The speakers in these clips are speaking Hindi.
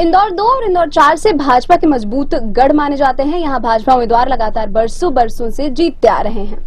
इंदौर 2 और इंदौर 4 से भाजपा के मजबूत गढ़ माने जाते हैं। यहां भाजपा उम्मीदवार लगातार बरसों से जीतते आ रहे हैं।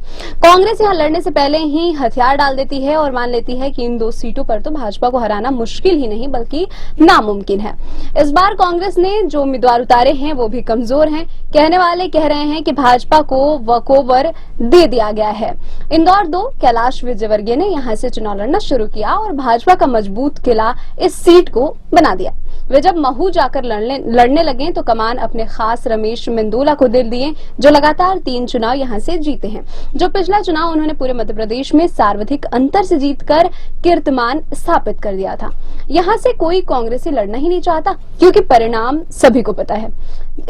कांग्रेस यहां लड़ने से पहले ही हथियार डाल देती है और मान लेती है कि इन 2 सीटों पर तो भाजपा को हराना मुश्किल ही नहीं बल्कि नामुमकिन है। इस बार कांग्रेस ने जो उम्मीदवार उतारे हैं वो भी कमजोर हैं। कहने वाले कह रहे हैं कि भाजपा को वॉकओवर दे दिया गया है। इंदौर 2 कैलाश विजयवर्गीय ने यहां से चुनाव लड़ना शुरू किया और भाजपा का मजबूत किला इस सीट को बना दिया। वे जब महू जाकर लड़ने लगे तो कमान अपने खास रमेश मेंदोला को दे दिए, जो लगातार 3 चुनाव यहां से जीते हैं। जो पिछला चुनाव उन्होंने पूरे मध्य प्रदेश में सर्वाधिक अंतर से जीतकर कीर्तिमान स्थापित कर दिया था। यहां से कोई कांग्रेसी लड़ना ही नहीं चाहता क्योंकि परिणाम सभी को पता है।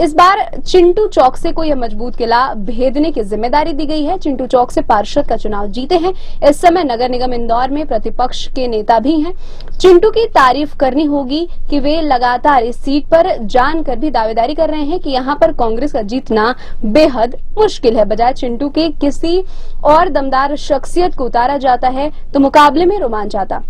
इस बार चिंटू चौक से को यह मजबूत किला भेदने की जिम्मेदारी दी गई है। चिंटू चौक से पार्षद का चुनाव जीते हैं। इस समय नगर निगम इंदौर में प्रतिपक्ष के नेता भी हैं। चिंटू की तारीफ करनी होगी कि वे लगातार इस सीट पर जानकर भी दावेदारी कर रहे हैं कि यहां पर कांग्रेस का जीतना बेहद मुश्किल है। बजाय चिंटू के किसी और दमदार शख्सियत को उतारा जाता है तो मुकाबले में रोमांच आता।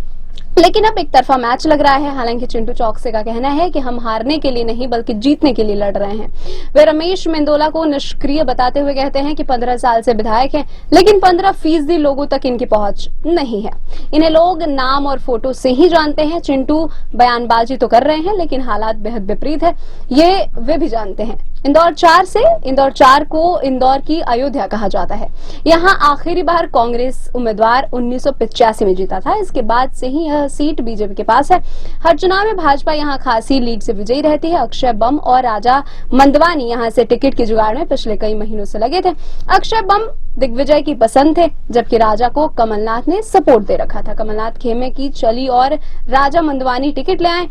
लेकिन अब एक तरफा मैच लग रहा है। हालांकि चिंटू चौकसे का कहना है कि हम हारने के लिए नहीं बल्कि जीतने के लिए लड़ रहे हैं। वे रमेश मेंदोला को निष्क्रिय बताते हुए कहते हैं कि 15 साल से विधायक हैं, लेकिन 15% लोगों तक इनकी पहुंच नहीं है। इन्हें लोग नाम और फोटो से ही जानते हैं। चिंटू बयानबाजी तो कर रहे हैं लेकिन हालात बेहद विपरीत है, ये वे भी जानते हैं। इंदौर 4 को इंदौर की अयोध्या कहा जाता है। यहाँ आखिरी बार कांग्रेस उम्मीदवार 1985 में जीता था। इसके बाद से ही यह सीट बीजेपी के पास है। हर चुनाव में भाजपा यहाँ खासी लीड से विजयी रहती है। अक्षय बम और राजा मंदवानी यहाँ से टिकट की जुगाड़ में पिछले कई महीनों से लगे थे। अक्षय बम दिग्विजय की पसंद थे, जबकि राजा को कमलनाथ ने सपोर्ट दे रखा था। कमलनाथ खेमे की चली और राजा मंदवानी टिकट ले आए।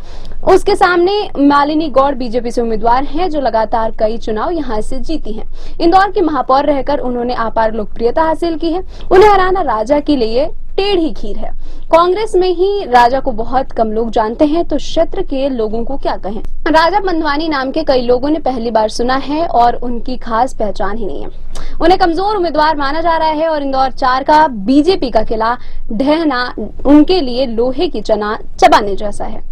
उसके सामने मालिनी गौड़ बीजेपी से उम्मीदवार हैं, जो लगातार कई चुनाव यहां से जीती हैं। इंदौर की महापौर रहकर उन्होंने अपार लोकप्रियता हासिल की है। उन्हें हराना राजा के लिए टेढ़ी खीर है। कांग्रेस में ही राजा को बहुत कम लोग जानते हैं, तो क्षेत्र के लोगों को क्या कहें। राजा मंदवानी नाम के कई लोगों ने पहली बार सुना है और उनकी खास पहचान ही नहीं है। उन्हें कमजोर उम्मीदवार माना जा रहा है और इंदौर 4 का बीजेपी का किला ढहना उनके लिए लोहे की चना चबाने जैसा है।